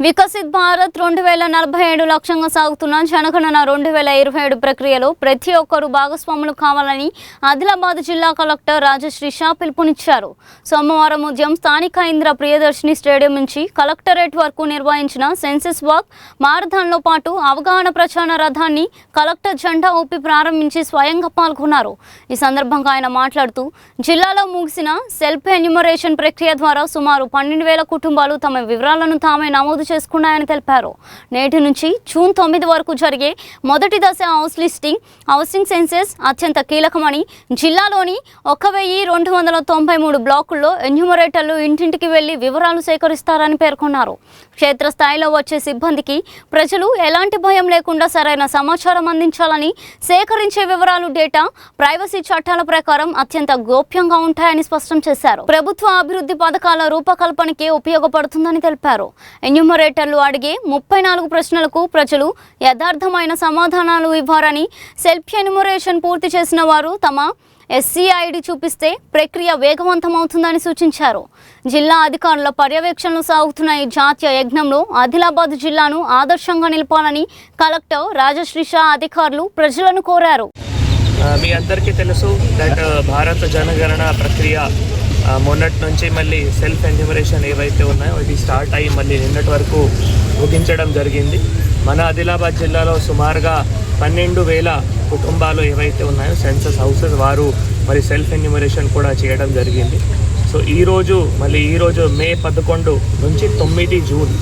వికసిత్ భారత్ 2047 లక్ష్యంగా సాగుతున్న జనగణన 2027 ప్రక్రియలో ప్రతి ఒక్కరూ భాగస్వాములు కావాలని ఆదిలాబాద్ జిల్లా కలెక్టర్ రాజశ్రీ షా పిలుపునిచ్చారు. సోమవారం ఉదయం స్థానిక ఇందిరా ప్రియదర్శిని స్టేడియం నుంచి కలెక్టరేట్ వరకు నిర్వహించిన సెన్సస్ వాక్ మారథాన్లో పాటు అవగాహన ప్రచార రథాన్ని కలెక్టర్ జెండా ఊపి ప్రారంభించి స్వయంగా పాల్గొన్నారు. ఈ సందర్భంగా ఆయన మాట్లాడుతూ జిల్లాలో ముగిసిన సెల్ఫ్ ఎన్యూమరేషన్ ప్రక్రియ ద్వారా సుమారు 12,000 కుటుంబాలు తమ వివరాలను తామే నమోదు చేసుకున్నాయని తెలిపారు. నేటి నుంచి జూన్ 9 వరకు జరిగే మొదటి దశ హౌసింగ్ సెన్సస్ అత్యంత కీలకమని, జిల్లాలోని 1293 బ్లాకుల్లో ఎన్యూమరేటర్లు ఇంటింటికి వెళ్లి వివరాలు సేకరిస్తారని పేర్కొన్నారు. క్షేత్రస్థాయిలో వచ్చే సిబ్బందికి ప్రజలు ఎలాంటి భయం లేకుండా సరైన సమాచారం అందించాలని, సేకరించే వివరాలు డేటా ప్రైవసీ చట్టాల ప్రకారం అత్యంత గోప్యంగా ఉంటాయని స్పష్టం చేశారు. ప్రభుత్వ అభివృద్ధి పథకాల రూపకల్పనకి ఉపయోగపడుతుందని తెలిపారు. ఎన్యూమరేటర్లు అడిగే 34 ప్రశ్నలకు ప్రజలు యథార్థమైన సమాధానాలు ఇవ్వారని, సెల్ఫ్ ఎన్యూమరేషన్ పూర్తి చేసిన వారు తమ SCID చూపిస్తే ప్రక్రియ వేగవంతమవుతుందని సూచించారు. జిల్లా అధికారుల పర్యవేక్షణలో సాగుతున్న ఈ జాతీయ యజ్ఞంలో ఆదిలాబాద్ జిల్లాను ఆదర్శంగా నిలపాలని కలెక్టర్ రాజశ్రీ షా అధికారులు ప్రజలను కోరారు. మీ అందరికీ తెలుసు దట్ భారత జనగణన ప్రక్రియ మొన్నటి నుంచి మళ్ళీ సెల్ఫ్ ఎన్యూమరేషన్ ఏవైతే ఉన్నాయో ఇది స్టార్ట్ అయ్యి మళ్ళీ నిన్నటి వరకు ముగించడం జరిగింది. మన ఆదిలాబాద్ జిల్లాలో సుమారుగా 12,000 కుటుంబాలు ఏవైతే ఉన్నాయో సెన్సస్ హౌసెస్ వారు మరి సెల్ఫ్ ఎన్యూమరేషన్ కూడా చేయడం జరిగింది. సో ఈరోజు మే 11 నుంచి 9 జూన్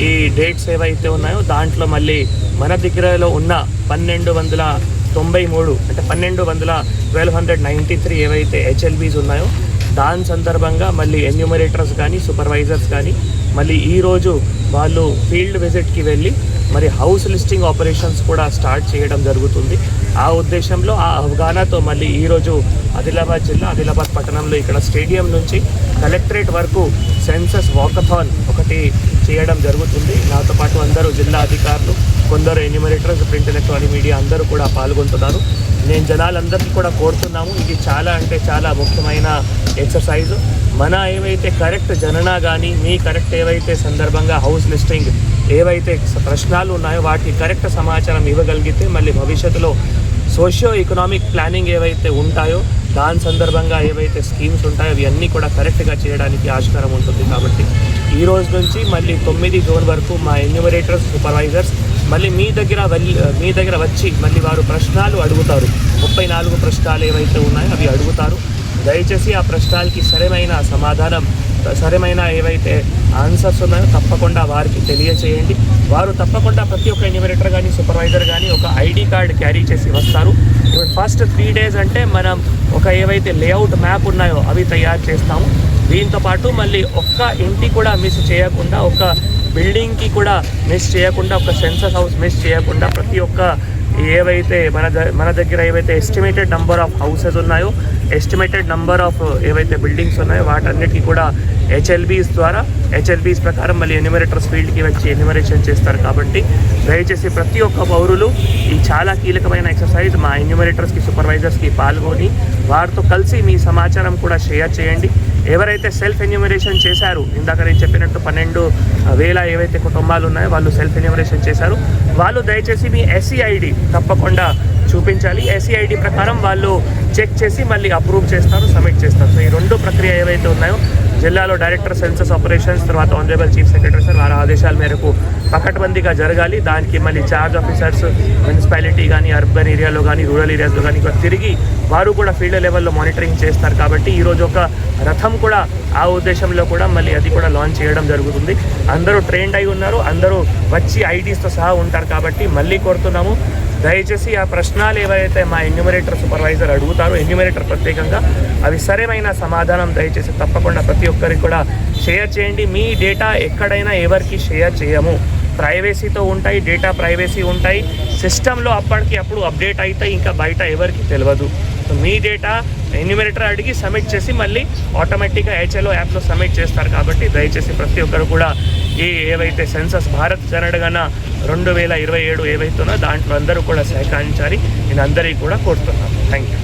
ఈ డేట్స్ ఏవైతే ఉన్నాయో దాంట్లో మళ్ళీ మన దగ్గరలో ఉన్న 1293 అంటే 1293 ఏవైతే HLBs ఉన్నాయో దాని సందర్భంగా మళ్ళీ ఎన్యూమరేటర్స్ కానీ సూపర్వైజర్స్ కానీ మళ్ళీ ఈరోజు వాళ్ళు ఫీల్డ్ విజిట్కి వెళ్ళి మరి హౌస్ లిస్టింగ్ ఆపరేషన్స్ కూడా స్టార్ట్ చేయడం జరుగుతుంది. ఆ ఉద్దేశంలో ఆ అవగాహనతో మళ్ళీ ఈరోజు ఆదిలాబాద్ జిల్లా ఆదిలాబాద్ పట్టణంలో ఇక్కడ స్టేడియం నుంచి కలెక్టరేట్ వరకు సెన్సస్ వాకథాన్ ఒకటి చేయడం జరుగుతుంది. నాతో పాటు అందరూ జిల్లా అధికారులు, కొందరు ఎన్యూమరేటర్స్, ప్రింట్ ఎలక్ట్రానిక్ మీడియా అందరూ కూడా పాల్గొంటున్నారు. నేను జనాలందరికీ కూడా కోరుతున్నాము, ఇది చాలా అంటే చాలా ముఖ్యమైన ఎక్సర్సైజ్. మన ఏవైతే కరెక్ట్ జనన కానీ మీ కరెక్ట్ ఏవైతే సందర్భంగా హౌస్ లిస్టింగ్ ఏవైతే ప్రశ్నలు ఉన్నాయో వాటికి కరెక్ట్ సమాచారం ఇవ్వగలిగితే మళ్ళీ భవిష్యత్తులో సోషియో ఎకనామిక్ ప్లానింగ్ ఏవైతే ఉంటాయో దాని సందర్భంగా ఏవైతే స్కీమ్స్ ఉంటాయో అవి అన్నీ కూడా కరెక్ట్గా చేయడానికి ఆస్కారం ఉంటుంది. కాబట్టి ఈ రోజు నుంచి మళ్ళీ 9 జూన్ వరకు మా ఎన్యూమరేటర్స్, సూపర్వైజర్స్ మళ్ళీ మీ దగ్గర వచ్చి మళ్ళీ వారు ప్రశ్నలు అడుగుతారు. 34 ప్రశ్నలు ఏవైతే ఉన్నాయో అవి అడుగుతారు. దయచేసి ఆ ప్రశ్నలకి సరైన ఏవైతే ఆన్సర్స్ ఉన్నాయో తప్పకుండా వారికి తెలియచేయండి. వారు తప్పకుండా ప్రతి ఒక్క ఎన్యూమరేటర్ కానీ సూపర్వైజర్ కానీ ఒక ID కార్డ్ క్యారీ చేసి వస్తారు. ఇప్పుడు ఫస్ట్ 3 డేస్ అంటే మనం ఒక ఏవైతే లేఅవుట్ మ్యాప్ ఉన్నాయో అవి తయారు చేస్తాము. దీంతో పాటు మళ్ళీ ఒక్క ఇంటి కూడా మిస్ చేయకుండా, ఒక్క బిల్డింగ్కి కూడా మిస్ చేయకుండా, ఒక సెన్సస్ హౌస్ మిస్ చేయకుండా ప్రతి ఒక్క ఏవైతే మన దగ్గర ఏవైతే ఎస్టిమేటెడ్ నెంబర్ ఆఫ్ హౌసెస్ ఉన్నాయో, ఎస్టిమేటెడ్ నెంబర్ ఆఫ్ ఏవైతే బిల్డింగ్స్ ఉన్నాయో వాటన్నిటికీ కూడా HLBs ప్రకారం మళ్ళీ ఎన్యూమరేటర్స్ ఫీల్డ్కి వచ్చి ఎన్యూమరేషన్ చేస్తారు. కాబట్టి దయచేసి ప్రతి ఒక్క పౌరులు ఈ చాలా కీలకమైన ఎక్సర్సైజ్ మా ఎన్యూమరేటర్స్కి, సూపర్వైజర్స్కి పాల్గొని వారితో కలిసి మీ సమాచారం కూడా షేర్ చేయండి. ఎవరైతే సెల్ఫ్ ఎన్యూమరేషన్ చేశారు, ఇందాక నేను చెప్పినట్టు 12,000 ఏవైతే కుటుంబాలు ఉన్నాయో వాళ్ళు సెల్ఫ్ ఎన్యూమరేషన్ చేశారు, వాళ్ళు దయచేసి మీ SCID తప్పకుండా చూపించాలి. SCID ప్రకారం వాళ్ళు చెక్ చేసి మళ్ళీ అప్రూవ్ చేస్తారు, సబ్మిట్ చేస్తారు. సో ఈ 2 ప్రక్రియ ఏవైతే ఉన్నాయో జిల్లాలో డైరెక్టర్ సెన్సస్ ఆపరేషన్స్ తర్వాత ఆనరబుల్ చీఫ్ సెక్రటరీ సార్ వారి ఆదేశాల మేరకు పకడ్బందీగా జరగాలి. దానికి మళ్ళీ చార్జ్ ఆఫీసర్స్ మున్సిపాలిటీ కానీ, అర్బన్ ఏరియాలో కానీ, రూరల్ ఏరియాస్లో కానీ తిరిగి వారు కూడా ఫీల్డ్ లెవెల్లో మానిటరింగ్ చేస్తారు. కాబట్టి ఈరోజు ఒక రథం కూడా ఆ ఉద్దేశంలో కూడా మళ్ళీ అది కూడా లాంచ్ చేయడం జరుగుతుంది. అందరూ ట్రైన్డ్ అయి ఉన్నారు, అందరూ వచ్చి IDస్తో సహా ఉంటారు. కాబట్టి మళ్ళీ కోరుతున్నాము, దయచేసి ఆ ప్రశ్నలు ఏవైతే మా ఎన్యూమరేటర్, సూపర్వైజర్ అడుగుతారో ఎన్యూమరేటర్ ప్రత్యేకంగా అవి సరైన సమాధానం దయచేసి తప్పకుండా ప్రతి ఒక్కరికి కూడా షేర్ చేయండి. మీ డేటా ఎక్కడైనా ఎవరికి షేర్ చేయము, ప్రైవసీతో ఉంటాయి, డేటా ప్రైవసీ ఉంటాయి. సిస్టంలో అప్పుడు అప్డేట్ అవుతాయి, ఇంకా బయట ఎవరికి తెలియదు. సో మీ డేటా ఎన్యూమరేటర్ అడిగి సబ్మిట్ చేసి మళ్ళీ ఆటోమేటిక్గా HLO యాప్లో సబ్మిట్ చేస్తారు. కాబట్టి దయచేసి ప్రతి ఒక్కరు కూడా ఏవైతే సెన్సస్ భారత్ జనగణన 2027 ఏవైతే ఉన్నో దాంట్లో అందరూ కూడా సహకరించాలి. నేను అందరికీ కూడా కోరుతున్నాను. Thank you.